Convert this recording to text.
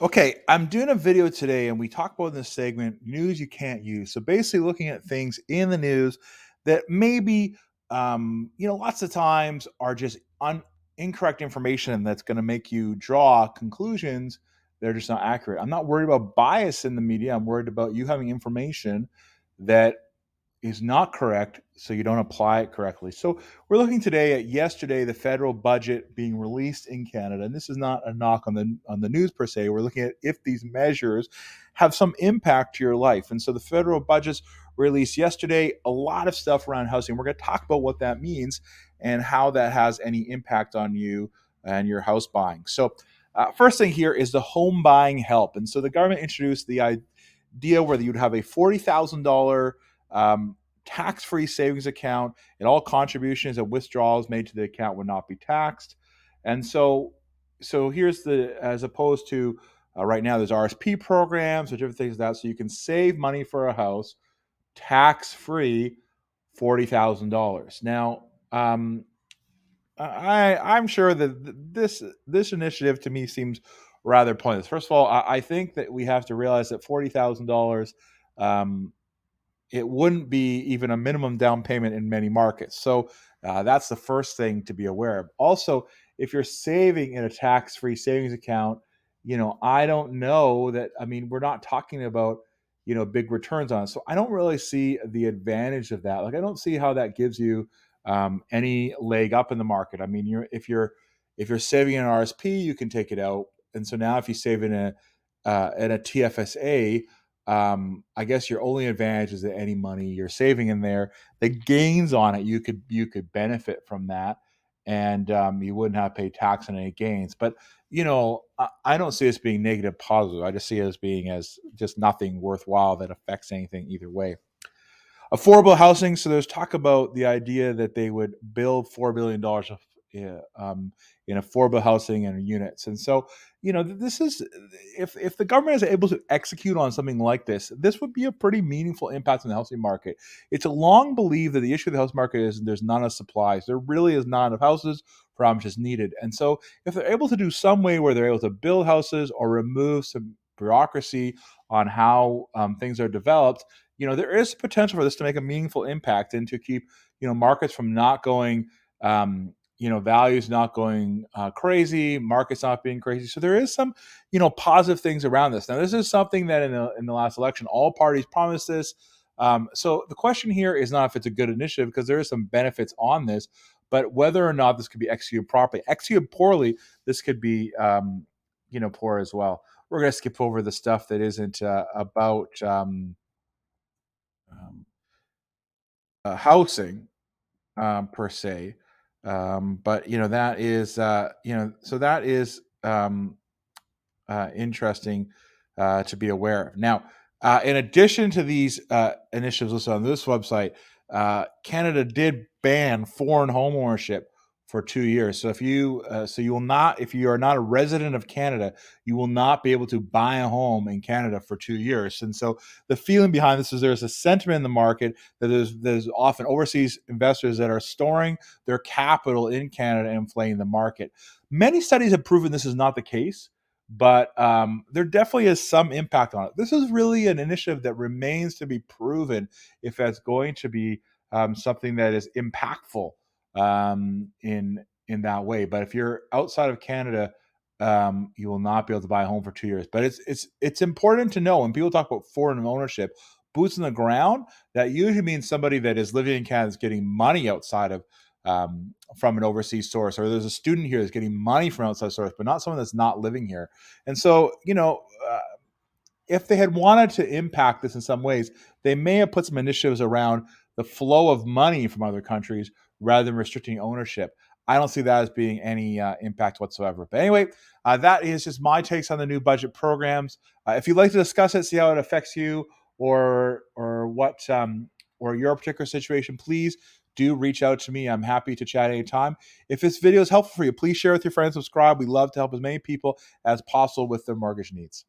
Okay, I'm doing a video today and we talk about in this segment news you can't use. So basically looking at things in the news that maybe lots of times are just incorrect information that's going to make you draw conclusions that are just not accurate. I'm not worried about bias in the media. I'm worried about you having information that is not correct, so you don't apply it correctly. So we're looking today at yesterday, the federal budget being released in Canada, and this is not a knock on the news per se. We're looking at if these measures have some impact to your life, and so the federal budget's released yesterday. A lot of stuff around housing. We're going to talk about what that means and how that has any impact on you and your house buying. So. First thing here is the home buying help. And so the government introduced the idea where you'd have a $40,000 um, tax-free savings account, and all contributions and withdrawals made to the account would not be taxed. And so here's the as opposed to right now, there's RSP programs or different things like that, so you can save money for a house tax-free, $40,000. Now, I'm sure that this initiative to me seems rather pointless. First of all, I think that we have to realize that $40,000 um, it wouldn't be even a minimum down payment in many markets. So that's the first thing to be aware of. Also, if you're saving in a tax-free savings account, I don't know that. I mean, we're not talking about big returns on it. So I don't really see the advantage of that. Like, I don't see how that gives you any leg up in the market. I mean, if you're saving in an RSP, you can take it out, and so now if you save in a TFSA, I guess your only advantage is that any money you're saving in there, the gains on it, you could benefit from that, and you wouldn't have to pay tax on any gains. But I don't see this being negative positive. I just see it as being as just nothing worthwhile that affects anything either way. Affordable housing. So there's talk about the idea that they would build $4 billion in affordable housing and units. And so, this is if the government is able to execute on something like this would be a pretty meaningful impact on the housing market. It's a long believed that the issue of the house market is there's not enough supplies. There really is not enough houses for how much is needed. And so, if they're able to do some way where they're able to build houses or remove some bureaucracy on how things are developed, there is potential for this to make a meaningful impact and to keep, markets from not going, values not going crazy, markets not being crazy. So there is some, positive things around this. Now, this is something that in the last election, all parties promised this. So the question here is not if it's a good initiative, because there is some benefits on this, but whether or not this could be executed properly. Executed poorly, this could be, poor as well. We're going to skip over the stuff that isn't about um, housing per se. But that is so that is interesting to be aware of. Now, in addition to these initiatives listed on this website, Canada did ban foreign home ownership for 2 years. So you will not, if you are not a resident of Canada, you will not be able to buy a home in Canada for 2 years. And so the feeling behind this is there's a sentiment in the market that there's often overseas investors that are storing their capital in Canada and inflating the market. Many studies have proven this is not the case, but there definitely is some impact on it. This is really an initiative that remains to be proven if that's going to be something that is impactful in that way. But if you're outside of Canada, you will not be able to buy a home for 2 years. But it's important to know when people talk about foreign ownership, boots on the ground. That usually means somebody that is living in Canada is getting money outside of from an overseas source, or there's a student here that's getting money from outside source, but not someone that's not living here. And so, if they had wanted to impact this in some ways, they may have put some initiatives around the flow of money from other countries rather than restricting ownership. I don't see that as being any impact whatsoever. But anyway, that is just my takes on the new budget programs. If you'd like to discuss it, see how it affects you, or what or your particular situation, please do reach out to me. I'm happy to chat anytime. If this video is helpful for you, please share with your friends, subscribe. We love to help as many people as possible with their mortgage needs.